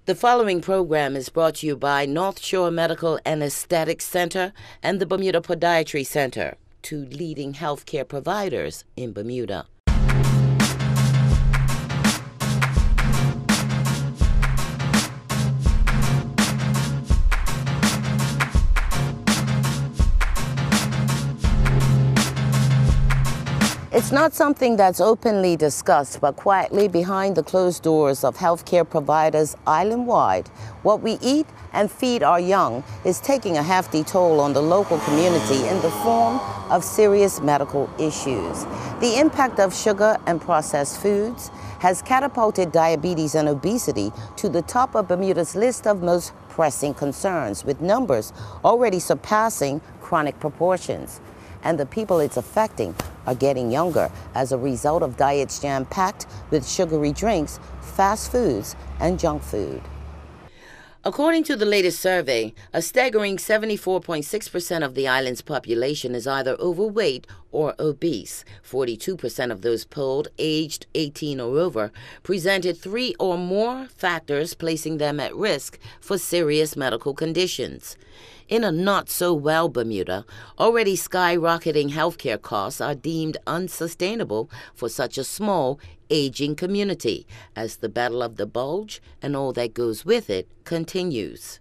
The following program is brought to you by Northshore Medical and Aesthetic Center and the Bermuda Podiatry Center, two leading healthcare providers in Bermuda. It's not something that's openly discussed, but quietly behind the closed doors of healthcare providers island-wide, what we eat and feed our young is taking a hefty toll on the local community in the form of serious medical issues. The impact of sugar and processed foods has catapulted diabetes and obesity to the top of Bermuda's list of most pressing concerns, with numbers already surpassing chronic proportions. And the people it's affecting are getting younger as a result of diets jam-packed with sugary drinks, fast foods, and junk food. According to the latest survey, a staggering 74.6% of the island's population is either overweight or obese. 42% of those polled, aged 18 or over, presented 3 or more factors placing them at risk for serious medical conditions. In a not-so-well Bermuda, already skyrocketing healthcare costs are deemed unsustainable for such a small, aging community, as the battle of the bulge and all that goes with it continues.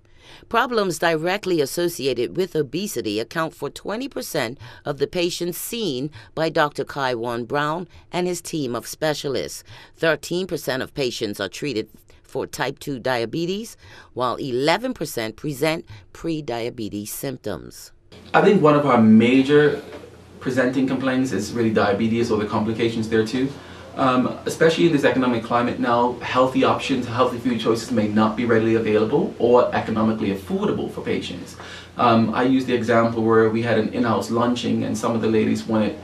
Problems directly associated with obesity account for 20% of the patients seen by Dr. Kaiwan Brown and his team of specialists. 13% of patients are treated for type 2 diabetes, while 11% present pre-diabetes symptoms. I think one of our major presenting complaints is really diabetes or the complications there too. Especially in this economic climate now, healthy options, healthy food choices may not be readily available or economically affordable for patients. I use the example where we had an in-house lunching and some of the ladies wanted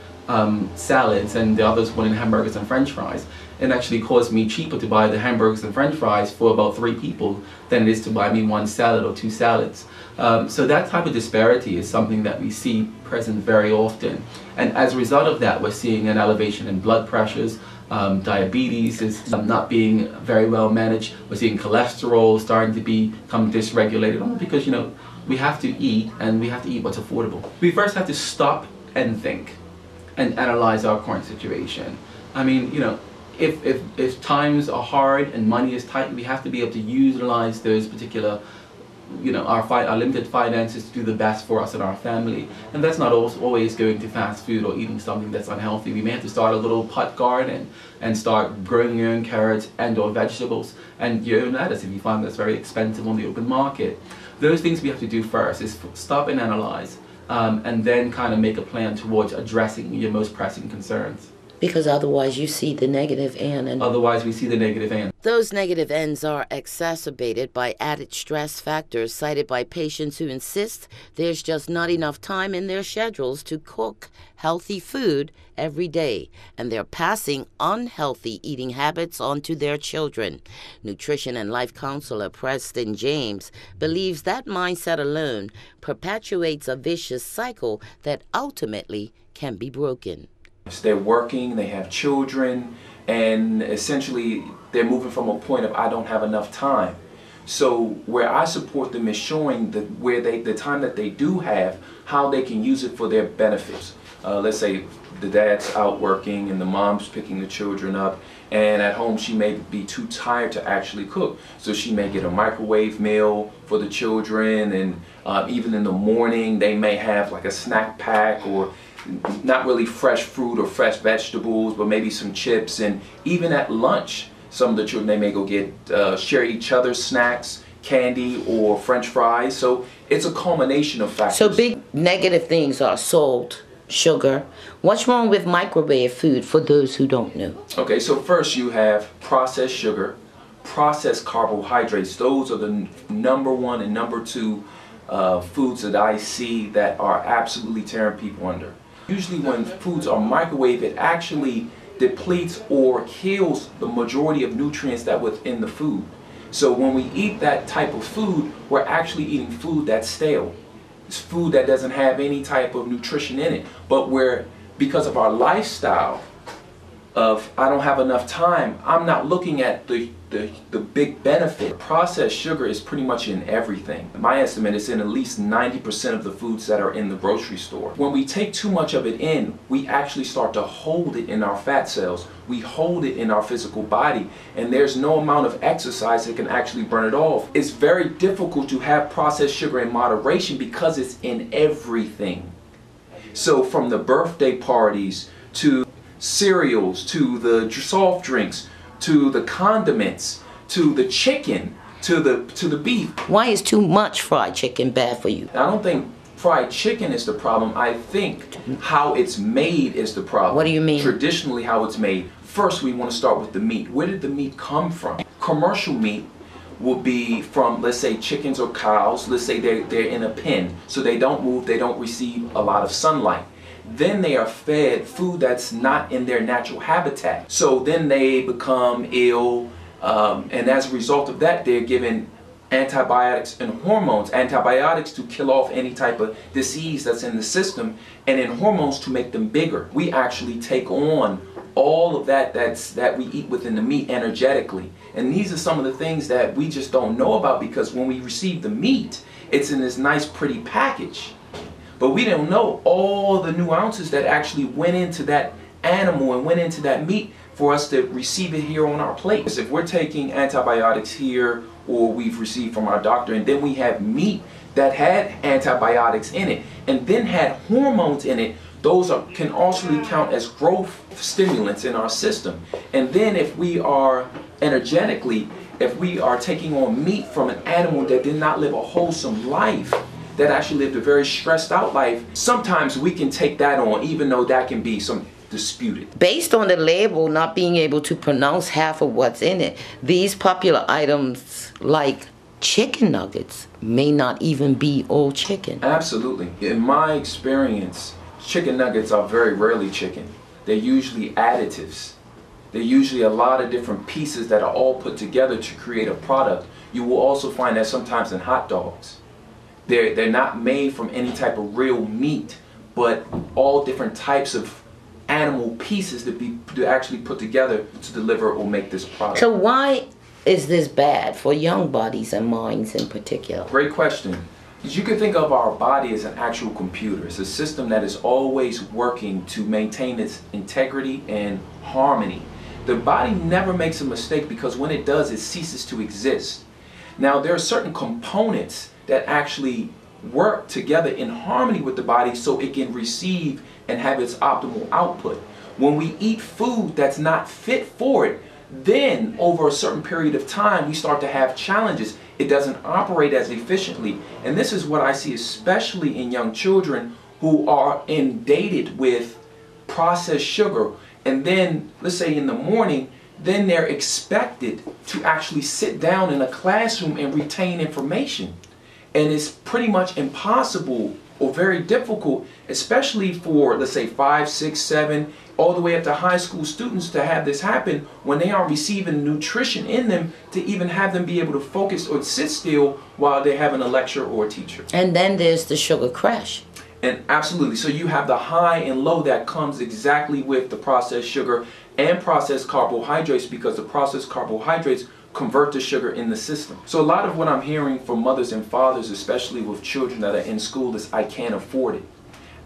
salads and the others wanted hamburgers and french fries. It actually cost me cheaper to buy the hamburgers and french fries for about 3 people than it is to buy me 1 salad or 2 salads. So that type of disparity is something that we see present very often. And as a result of that, we're seeing an elevation in blood pressures. Diabetes is not being very well managed. We're seeing cholesterol starting to become dysregulated, only because, we have to eat, and we have to eat what's affordable. We first have to stop and think and analyze our current situation. I mean, if times are hard and money is tight, we have to be able to utilize those particular, our limited finances to do the best for us and our family. And that's not always going to fast food or eating something that's unhealthy. We may have to start a little pot garden and start growing your own carrots and or vegetables and your own lettuce if you find that's very expensive on the open market. Those things we have to do first is stop and analyze, and then kind of make a plan towards addressing your most pressing concerns. Because otherwise you see the negative end. Otherwise we see the negative end. Those negative ends are exacerbated by added stress factors cited by patients who insist there's just not enough time in their schedules to cook healthy food every day, and they're passing unhealthy eating habits on to their children. Nutrition and life counselor Preston James believes that mindset alone perpetuates a vicious cycle that ultimately can be broken. They're working, they have children, and essentially they're moving from a point of I don't have enough time. So where I support them is showing the time that they do have, how they can use it for their benefits. Let's say the dad's out working and the mom's picking the children up, and at home she may be too tired to actually cook. So she may get a microwave meal for the children, and even in the morning they may have like a snack pack, or not really fresh fruit or fresh vegetables, but maybe some chips. And even at lunch, some of the children, they may go get share each other's snacks, candy or french fries. So it's a culmination of factors. So big negative things are salt, sugar. What's wrong with microwave food for those who don't know? Okay, so first you have processed sugar, processed carbohydrates. Those are the number 1 and number 2 foods that I see that are absolutely tearing people under. Usually when foods are microwaved, it actually depletes or kills the majority of nutrients that within the food. So when we eat that type of food, we're actually eating food that's stale. It's food that doesn't have any type of nutrition in it. But because of our lifestyle of I don't have enough time, I'm not looking at the the big benefit. Processed sugar is pretty much in everything. My estimate is in at least 90% of the foods that are in the grocery store. When we take too much of it in, we actually start to hold it in our fat cells. We hold it in our physical body, and there's no amount of exercise that can actually burn it off. It's very difficult to have processed sugar in moderation because it's in everything. So from the birthday parties, to cereals, to the soft drinks, to the condiments, to the chicken, to the beef. Why is too much fried chicken bad for you? I don't think fried chicken is the problem. I think how it's made is the problem. What do you mean? Traditionally how it's made. First we want to start with the meat. Where did the meat come from? Commercial meat will be from, let's say, chickens or cows. Let's say they're in a pen, so they don't move, they don't receive a lot of sunlight. Then they are fed food that's not in their natural habitat. So then they become ill, and as a result of that, they're given antibiotics and hormones. Antibiotics to kill off any type of disease that's in the system, and then hormones to make them bigger. We actually take on all of that that we eat within the meat energetically. And these are some of the things that we just don't know about, because when we receive the meat, it's in this nice pretty package. But we don't know all the nuances that actually went into that animal and went into that meat for us to receive it here on our plate. If we're taking antibiotics here, or we've received from our doctor, and then we have meat that had antibiotics in it and then had hormones in it, those can also count as growth stimulants in our system. And then if we are energetically, if we are taking on meat from an animal that did not live a wholesome life, that actually lived a very stressed out life, sometimes we can take that on, even though that can be some disputed. Based on the label not being able to pronounce half of what's in it, these popular items like chicken nuggets may not even be all chicken. Absolutely. In my experience, chicken nuggets are very rarely chicken. They're usually additives. They're usually a lot of different pieces that are all put together to create a product. You will also find that sometimes in hot dogs. They're not made from any type of real meat, but all different types of animal pieces to actually put together to deliver or make this product. So why is this bad for young bodies and minds in particular? Great question. You can think of our body as an actual computer. It's a system that is always working to maintain its integrity and harmony. The body never makes a mistake, because when it does, it ceases to exist. Now, there are certain components that actually work together in harmony with the body so it can receive and have its optimal output. When we eat food that's not fit for it, then over a certain period of time we start to have challenges. It doesn't operate as efficiently. And this is what I see especially in young children who are inundated with processed sugar. And then, let's say in the morning, then they're expected to actually sit down in a classroom and retain information. And it's pretty much impossible or very difficult, especially for, let's say, 5, 6, 7, all the way up to high school students, to have this happen when they aren't receiving nutrition in them to even have them be able to focus or sit still while they're having a lecture or a teacher. And then there's the sugar crash. And absolutely, so you have the high and low that comes exactly with the processed sugar and processed carbohydrates, because the processed carbohydrates convert the sugar in the system. So a lot of what I'm hearing from mothers and fathers, especially with children that are in school, is I can't afford it.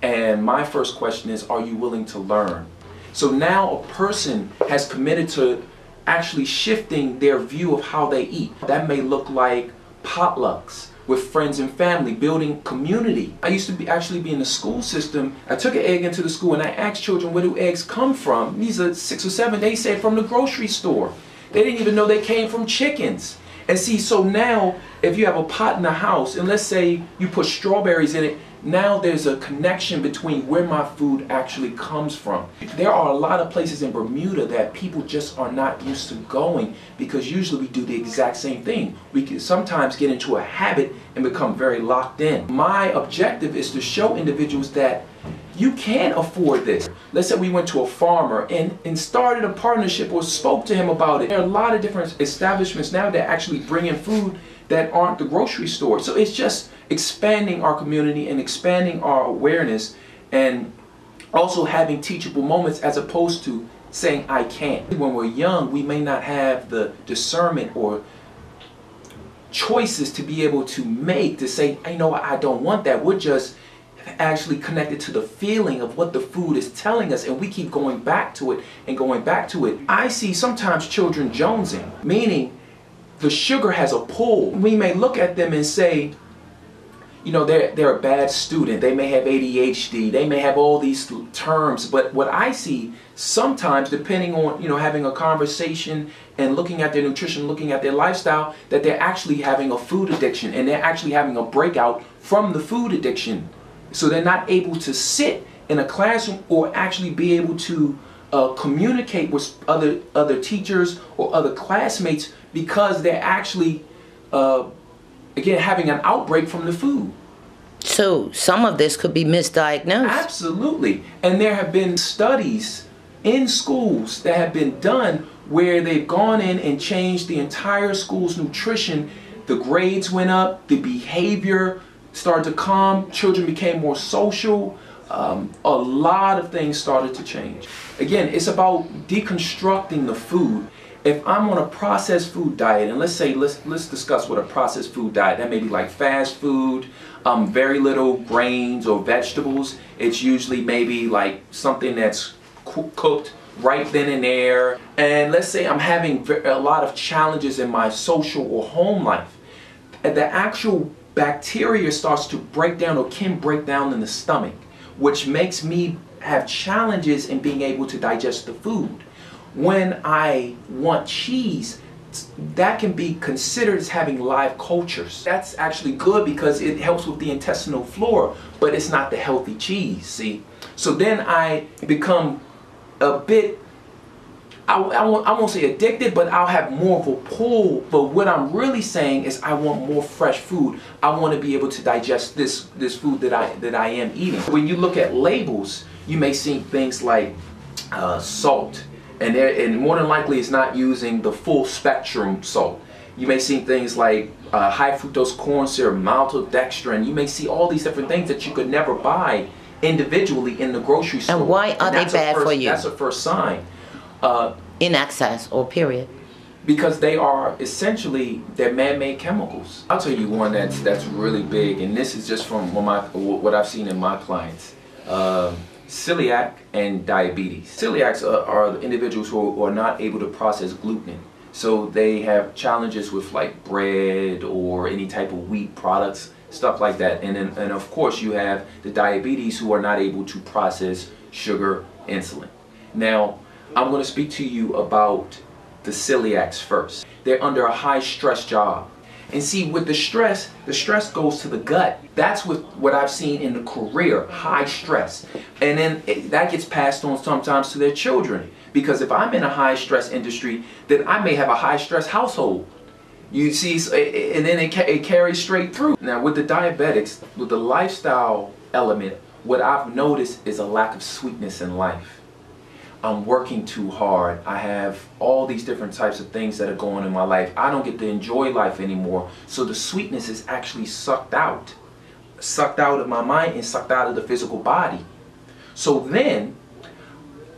And my first question is, are you willing to learn? So now a person has committed to actually shifting their view of how they eat. That may look like potlucks with friends and family, building community. I used to actually be in the school system. I took an egg into the school and I asked children, where do eggs come from? These are 6 or 7, they said from the grocery store. They didn't even know they came from chickens. And see, so now if you have a pot in the house and let's say you put strawberries in it, now there's a connection between where my food actually comes from. There are a lot of places in Bermuda that people just are not used to going, because usually we do the exact same thing. We can sometimes get into a habit and become very locked in. My objective is to show individuals that you can afford this. Let's say we went to a farmer and started a partnership or spoke to him about it. There are a lot of different establishments now that actually bring in food that aren't the grocery store. So it's just expanding our community and expanding our awareness, and also having teachable moments as opposed to saying I can't. When we're young, we may not have the discernment or choices to be able to make to say, you know what, I don't want that. We're just actually connected to the feeling of what the food is telling us, and we keep going back to it and going back to it. I see sometimes children jonesing, meaning the sugar has a pull. We may look at them and say, you know, they're a bad student, they may have ADHD, they may have all these terms, but what I see sometimes, depending on, you know, having a conversation and looking at their nutrition, looking at their lifestyle, that they're actually having a food addiction, and they're actually having a breakout from the food addiction. So they're not able to sit in a classroom or actually be able to communicate with other teachers or other classmates, because they're actually again having an outbreak from the food. So some of this could be misdiagnosed. Absolutely. And there have been studies in schools that have been done where they've gone in and changed the entire school's nutrition. The grades went up, the behavior started to calm, children became more social, a lot of things started to change. Again, it's about deconstructing the food. If I'm on a processed food diet, and let's discuss what a processed food diet, that may be like fast food, very little grains or vegetables. It's usually maybe like something that's cooked right then and there. And let's say I'm having a lot of challenges in my social or home life. And the actual bacteria starts to break down or can break down in the stomach, which makes me have challenges in being able to digest the food. When I want cheese, that can be considered as having live cultures. That's actually good because it helps with the intestinal flora, but it's not the healthy cheese, see? So then I become a bit, I won't say addicted, but I'll have more of a pull. But what I'm really saying is I want more fresh food. I want to be able to digest this food that I am eating. When you look at labels, you may see things like salt. And more than likely it's not using the full spectrum salt. You may see things like high fructose corn syrup, maltodextrin. You may see all these different things that you could never buy individually in the grocery store. And why are they bad for you? That's a first sign. In excess or period? Because they are essentially, they're man-made chemicals. I'll tell you one that's really big, and this is just from what I've seen in my clients. Celiac and diabetes. Celiacs are individuals who are not able to process gluten. So they have challenges with like bread or any type of wheat products, stuff like that. And of course you have the diabetes who are not able to process sugar, insulin. Now, I'm going to speak to you about the celiacs first. They're under a high stress job. And see, with the stress goes to the gut. That's what I've seen in the career, high stress. And then that gets passed on sometimes to their children. Because if I'm in a high stress industry, then I may have a high stress household. You see, and then it carries straight through. Now with the diabetics, with the lifestyle element, what I've noticed is a lack of sweetness in life. I'm working too hard. I have all these different types of things that are going on in my life. I don't get to enjoy life anymore. So the sweetness is actually sucked out of my mind and sucked out of the physical body. So then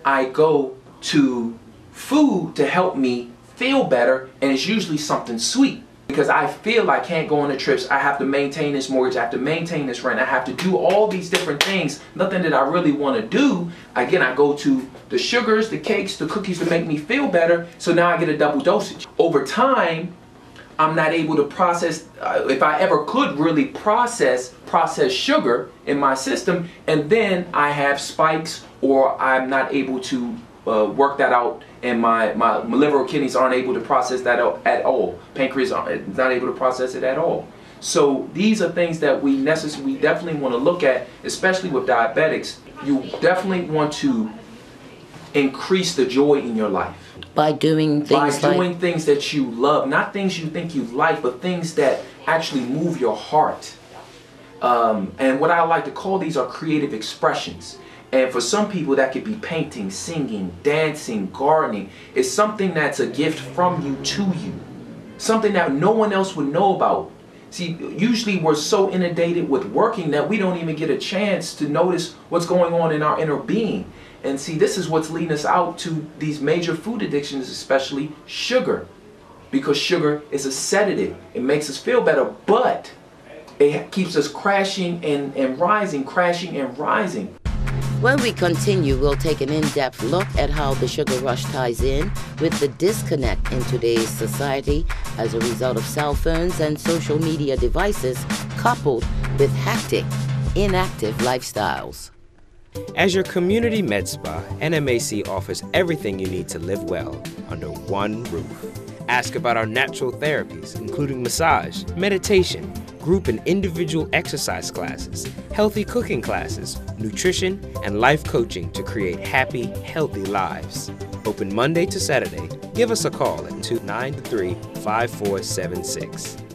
I go to food to help me feel better, and it's usually something sweet. Because I feel I can't go on the trips, I have to maintain this mortgage, I have to maintain this rent, I have to do all these different things, nothing that I really want to do. Again, I go to the sugars, the cakes, the cookies to make me feel better, so now I get a double dosage. Over time, I'm not able to process, if I ever could really process sugar in my system, and then I have spikes, or I'm not able to work that out, and my liver or kidneys aren't able to process that at all. Pancreas is not able to process it at all. So these are things that we definitely want to look at, especially with diabetics. You definitely want to increase the joy in your life. By doing things that you love, not things you think you like, but things that actually move your heart. And what I like to call these are creative expressions. And for some people that could be painting, singing, dancing, gardening. It's something that's a gift from you to you. Something that no one else would know about. See, usually we're so inundated with working that we don't even get a chance to notice what's going on in our inner being. And see, this is what's leading us out to these major food addictions, especially sugar. Because sugar is a sedative. It makes us feel better, but it keeps us crashing and rising, crashing and rising. When we continue, we'll take an in-depth look at how the sugar rush ties in with the disconnect in today's society as a result of cell phones and social media devices, coupled with hectic, inactive lifestyles. As your community med spa, NMAC offers everything you need to live well under one roof. Ask about our natural therapies, including massage, meditation, group and individual exercise classes, healthy cooking classes, nutrition, and life coaching to create happy, healthy lives. Open Monday to Saturday. Give us a call at 293-5476.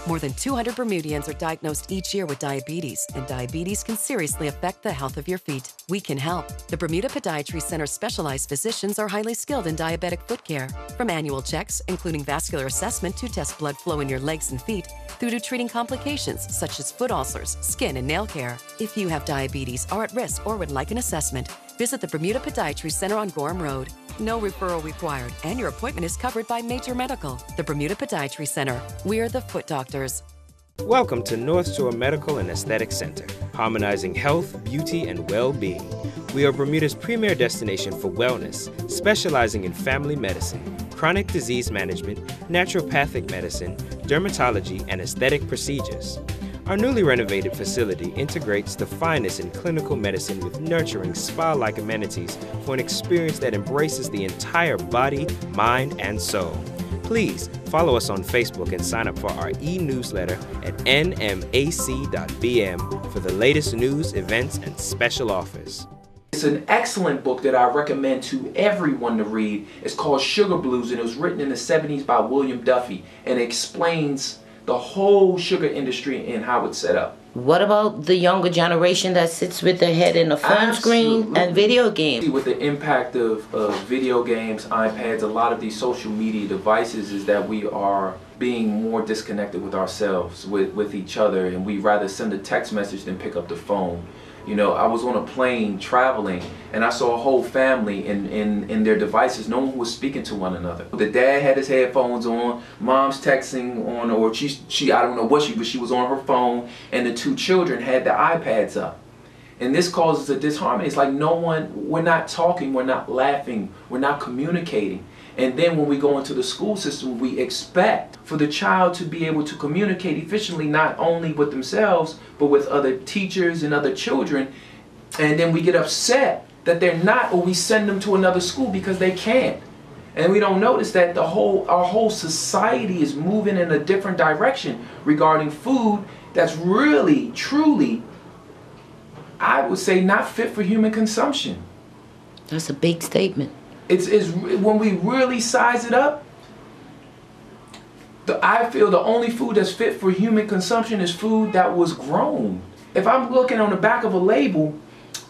More than 200 Bermudians are diagnosed each year with diabetes, and diabetes can seriously affect the health of your feet. We can help. The Bermuda Podiatry Center's specialized physicians are highly skilled in diabetic foot care. From annual checks, including vascular assessment to test blood flow in your legs and feet, through to treating complications such as foot ulcers, skin, and nail care. If you have diabetes, are at risk, or would like an assessment, visit the Bermuda Podiatry Center on Gorham Road. No referral required, and your appointment is covered by Major Medical. The Bermuda Podiatry Center. We're the foot doctors. Welcome to Northshore Medical and Aesthetic Center, harmonizing health, beauty, and well-being. We are Bermuda's premier destination for wellness, specializing in family medicine, chronic disease management, naturopathic medicine, dermatology, and aesthetic procedures. Our newly renovated facility integrates the finest in clinical medicine with nurturing spa-like amenities for an experience that embraces the entire body, mind, and soul. Please follow us on Facebook and sign up for our e-newsletter at nmac.bm for the latest news, events, and special offers. It's an excellent book that I recommend to everyone to read. It's called Sugar Blues, and it was written in the 70s by William Duffy, and it explains the whole sugar industry and how it's set up. What about the younger generation that sits with their head in a phone screen and video games? With the impact of video games, iPads, a lot of these social media devices, is that we are being more disconnected with ourselves, with each other, and we rather send a text message than pick up the phone. You know, I was on a plane traveling, and I saw a whole family in their devices. No one was speaking to one another. The dad had his headphones on, mom's texting on, or she I don't know what but she was on her phone, and the two children had their iPads up. And this causes a disharmony. It's like we're not talking, we're not laughing, we're not communicating. And then when we go into the school system, we expect for the child to be able to communicate efficiently, not only with themselves, but with other teachers and other children. And then we get upset that they're not, or we send them to another school because they can't. And we don't notice that our whole society is moving in a different direction regarding food that's really, truly, I would say, not fit for human consumption. That's a big statement. It's when we really size it up, I feel the only food that's fit for human consumption is food that was grown. If I'm looking on the back of a label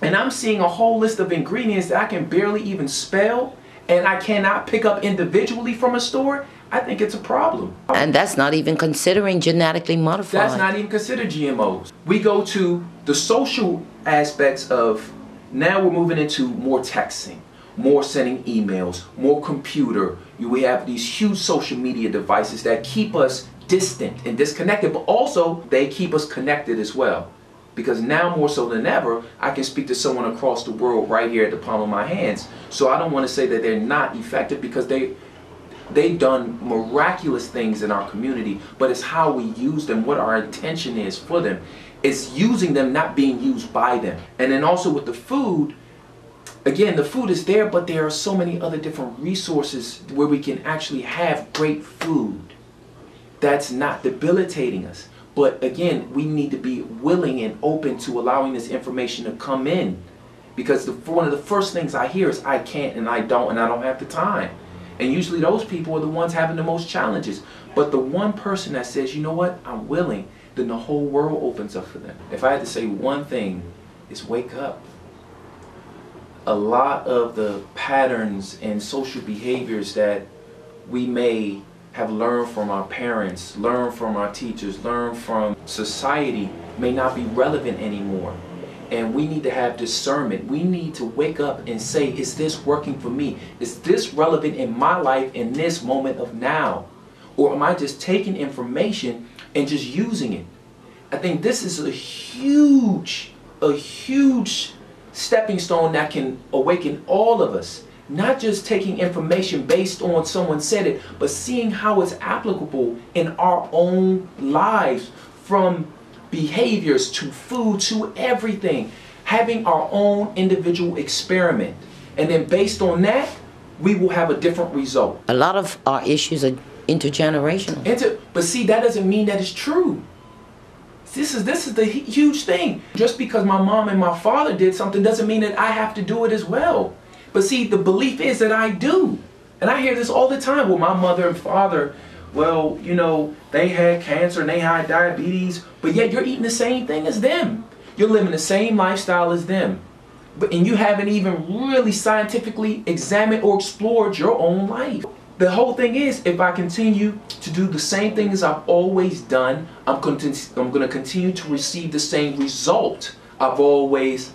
and I'm seeing a whole list of ingredients that I can barely even spell and I cannot pick up individually from a store, I think it's a problem. And that's not even considering genetically modified. That's not even considered GMOs. We go to the social aspects of, now we're moving into more texting, more sending emails, more computer. We have these huge social media devices that keep us distant and disconnected, but also they keep us connected as well. Because now more so than ever, I can speak to someone across the world right here at the palm of my hands. So I don't want to say that they're not effective, because they've done miraculous things in our community, but it's how we use them, what our intention is for them. It's using them, not being used by them. And then also with the food, again, the food is there, but there are so many other different resources where we can actually have great food that's not debilitating us. But again, we need to be willing and open to allowing this information to come in. Because one of the first things I hear is, I can't, and I don't have the time. And usually those people are the ones having the most challenges. But the one person that says, you know what, I'm willing, then the whole world opens up for them. If I had to say one thing, it's wake up. A lot of the patterns and social behaviors that we may have learned from our parents, learned from our teachers, learned from society may not be relevant anymore. And we need to have discernment. We need to wake up and say, is this working for me? Is this relevant in my life in this moment of now? Or am I just taking information and just using it? I think this is a huge stepping stone that can awaken all of us. Not just taking information based on someone said it, but seeing how it's applicable in our own lives, from behaviors to food to everything. Having our own individual experiment. And then based on that, we will have a different result. A lot of our issues are intergenerational. But see, that doesn't mean that it's true. This is the huge thing. Just because my mom and my father did something doesn't mean that I have to do it as well. But see, the belief is that I do. And I hear this all the time. Well, my mother and father, well, you know, they had cancer and they had diabetes, but yet you're eating the same thing as them. You're living the same lifestyle as them. And you haven't even really scientifically examined or explored your own life. The whole thing is, if I continue to do the same thing as I've always done, I'm going to continue to receive the same result I've always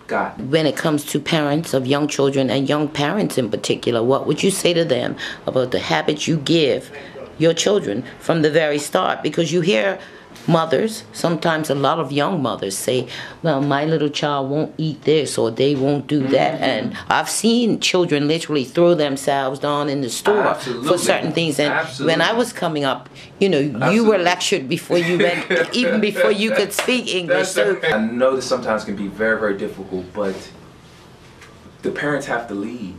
gotten. When it comes to parents of young children and young parents in particular, what would you say to them about the habits you give your children from the very start? Because you hear mothers, sometimes a lot of young mothers, say, well, my little child won't eat this or they won't do that. And I've seen children literally throw themselves down in the store for certain things. And when I was coming up, you know, you were lectured before you went, even before you could speak English. So I know this sometimes can be very, very difficult, but the parents have to lead.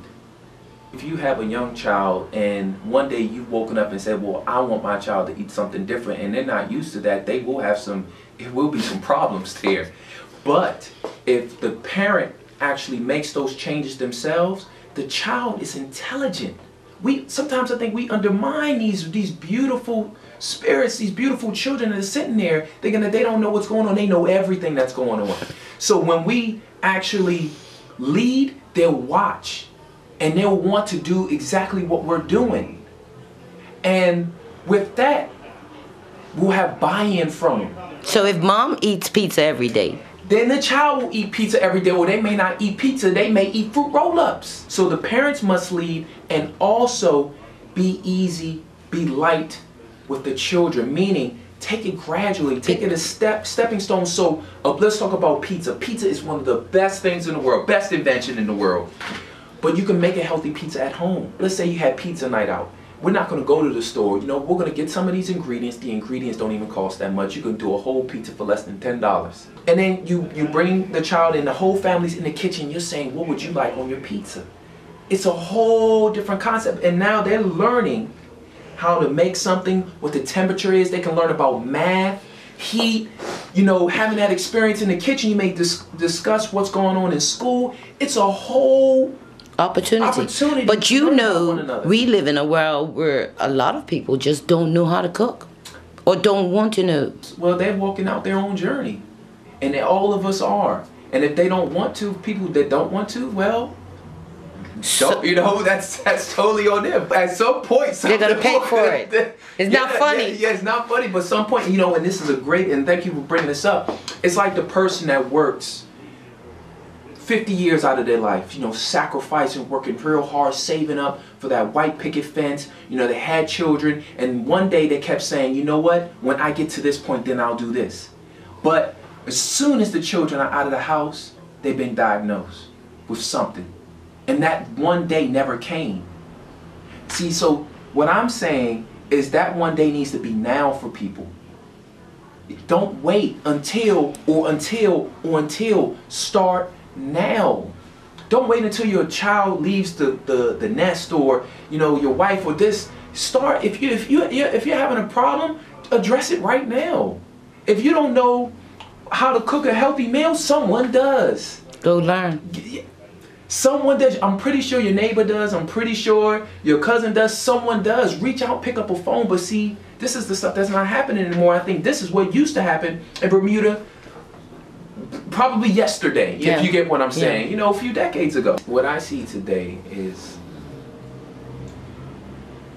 If you have a young child and one day you've woken up and said, well, I want my child to eat something different, and they're not used to that, it will be some problems there. But if the parent actually makes those changes themselves, the child is intelligent. Sometimes I think we undermine these beautiful spirits, these beautiful children that are sitting there thinking that they don't know what's going on. They know everything that's going on. So when we actually lead, they'll watch. And they'll want to do exactly what we're doing. And with that, we'll have buy-in from them. So if mom eats pizza every day, then the child will eat pizza every day. Or they may not eat pizza, they may eat fruit roll-ups. So the parents must lead and also be easy, be light with the children. Meaning, take it gradually, take it as stepping stone. So let's talk about pizza. Pizza is one of the best things in the world, best invention in the world. But you can make a healthy pizza at home. Let's say you had pizza night out. We're not going to go to the store. You know, we're going to get some of these ingredients. The ingredients don't even cost that much. You can do a whole pizza for less than $10. And then you bring the child and the whole family's in the kitchen. You're saying, what would you like on your pizza? It's a whole different concept. And now they're learning how to make something, what the temperature is. They can learn about math, heat, you know, having that experience in the kitchen. You may discuss what's going on in school. It's a whole opportunity. But you know, we live in a world where a lot of people just don't know how to cook or don't want to know. Well, they're walking out their own journey, and all of us are. And if they don't want to, people that don't want to, well, you know, that's totally on them. At some point, they're gonna pay for it. It's not funny. Yeah, it's not funny. But some point, you know, and this is and thank you for bringing this up. It's like the person that works 50 years out of their life, you know, sacrificing, working real hard, saving up for that white picket fence. You know, they had children, and one day they kept saying, you know what, when I get to this point, then I'll do this. But as soon as the children are out of the house, they've been diagnosed with something. And that one day never came. See, so what I'm saying is that one day needs to be now for people. Don't wait until start now. Don't wait until your child leaves the nest, or you know, your wife, or this. Start if you're having a problem, address it right now. If you don't know how to cook a healthy meal, someone does. Go learn. Someone does. I'm pretty sure your neighbor does. I'm pretty sure your cousin does. Someone does. Reach out, pick up a phone. But see, this is the stuff that's not happening anymore. I think this is what used to happen in Bermuda probably yesterday, if you get what I'm saying, you know, a few decades ago. What I see today is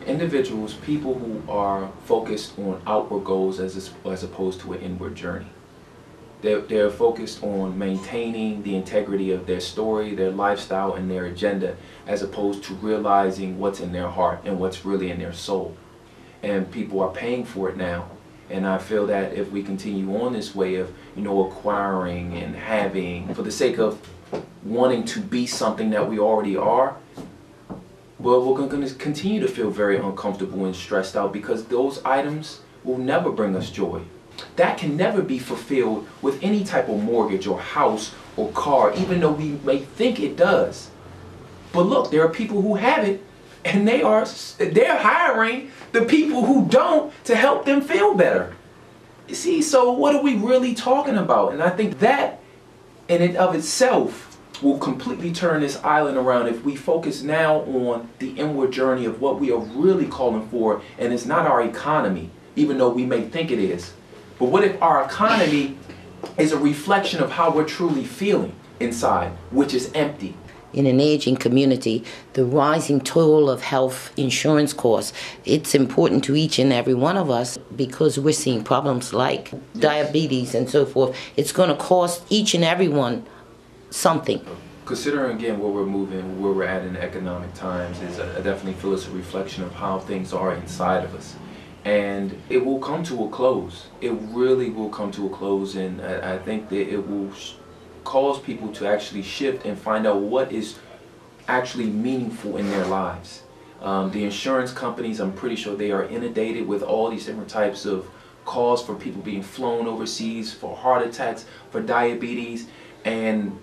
individuals, people who are focused on outward goals as opposed to an inward journey. They're focused on maintaining the integrity of their story, their lifestyle, and their agenda, as opposed to realizing what's in their heart and what's really in their soul. And people are paying for it now. And I feel that if we continue on this way of, acquiring and having, for the sake of wanting to be something that we already are, well, we're going to continue to feel very uncomfortable and stressed out, because those items will never bring us joy. That can never be fulfilled with any type of mortgage or house or car, even though we may think it does. But look, there are people who have it, and they're hiring the people who don't to help them feel better. You see, so what are we really talking about? And I think that in and of itself will completely turn this island around if we focus now on the inward journey of what we are really calling for, and it's not our economy, even though we may think it is. But what if our economy is a reflection of how we're truly feeling inside, which is empty? In an aging community, the rising toll of health insurance costs, it's important to each and every one of us, because we're seeing problems like diabetes and so forth. It's going to cost each and every one something. Considering again where we're moving, where we're at in economic times, I definitely feel it's a reflection of how things are inside of us. And it will come to a close. It really will come to a close, and I think that it will cause people to actually shift and find out what is actually meaningful in their lives. The insurance companies, I'm pretty sure they are inundated with all these different types of calls for people being flown overseas for heart attacks, for diabetes, and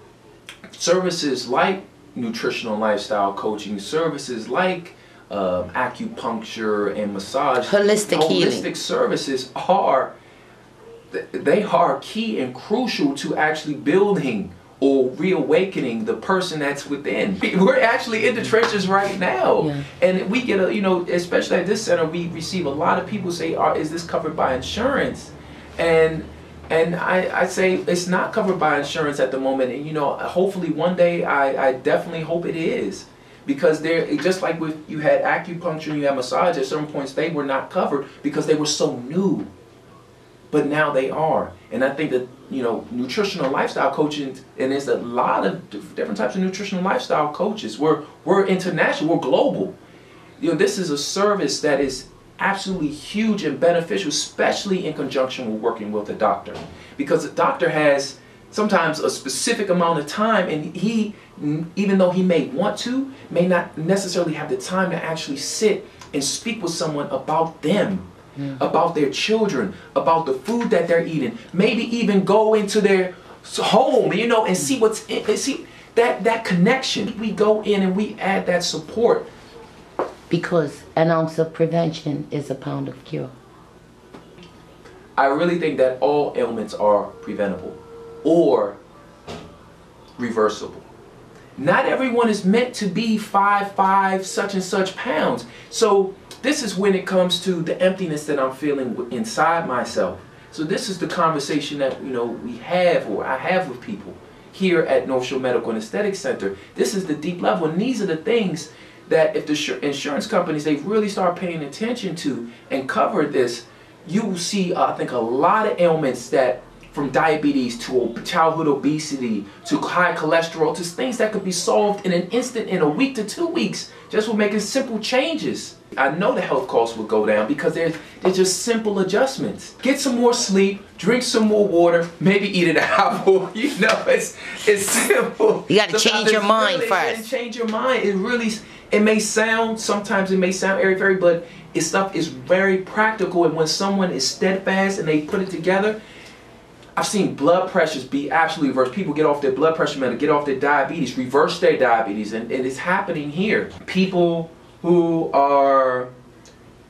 services like nutritional lifestyle coaching, services like acupuncture and massage, holistic healing services are key and crucial to actually building or reawakening the person that's within. We're actually in the trenches right now, and we get especially at this center, we receive a lot of people say, "Is this covered by insurance?" And I say it's not covered by insurance at the moment, and hopefully one day I definitely hope it is. Because they're just like with you had acupuncture and you had massage, at certain points they were not covered because they were so new. But now they are. And I think that, nutritional lifestyle coaching, and there's a lot of different types of nutritional lifestyle coaches. We're international, we're global. This is a service that is absolutely huge and beneficial, especially in conjunction with working with a doctor. Because the doctor has sometimes a specific amount of time, and he, even though he may want to, may not necessarily have the time to actually sit and speak with someone about them, about their children, about the food that they're eating, maybe even go into their home, and see what's in, and see that connection. We go in and we add that support. Because an ounce of prevention is a pound of cure. I really think that all ailments are preventable or reversible. Not everyone is meant to be 5'5", such and such pounds. So this is when it comes to the emptiness that I'm feeling inside myself. So this is the conversation that we have, or I have with people here at Northshore Medical and Aesthetic Center. This is the deep level, and these are the things that if the insurance companies, they really start paying attention to and cover this, you will see, I think, a lot of ailments that, from diabetes to childhood obesity to high cholesterol, to things that could be solved in an instant, in a week to 2 weeks, just with making simple changes. I know the health costs will go down because they're just simple adjustments. Get some more sleep, drink some more water, maybe eat an apple. It's simple. You got to change your mind first. Change your mind. It may sound, sometimes it may sound airy-fairy, but stuff is very practical, and when someone is steadfast and they put it together, I've seen blood pressures be absolutely reversed. People get off their blood pressure medicine, get off their diabetes, reverse their diabetes, and it's happening here. People who are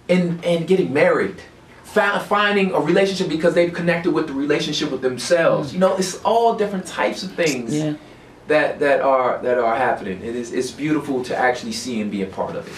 and getting married, finding a relationship because they've connected with the relationship with themselves. It's all different types of things that are happening. It's beautiful to actually see and be a part of it.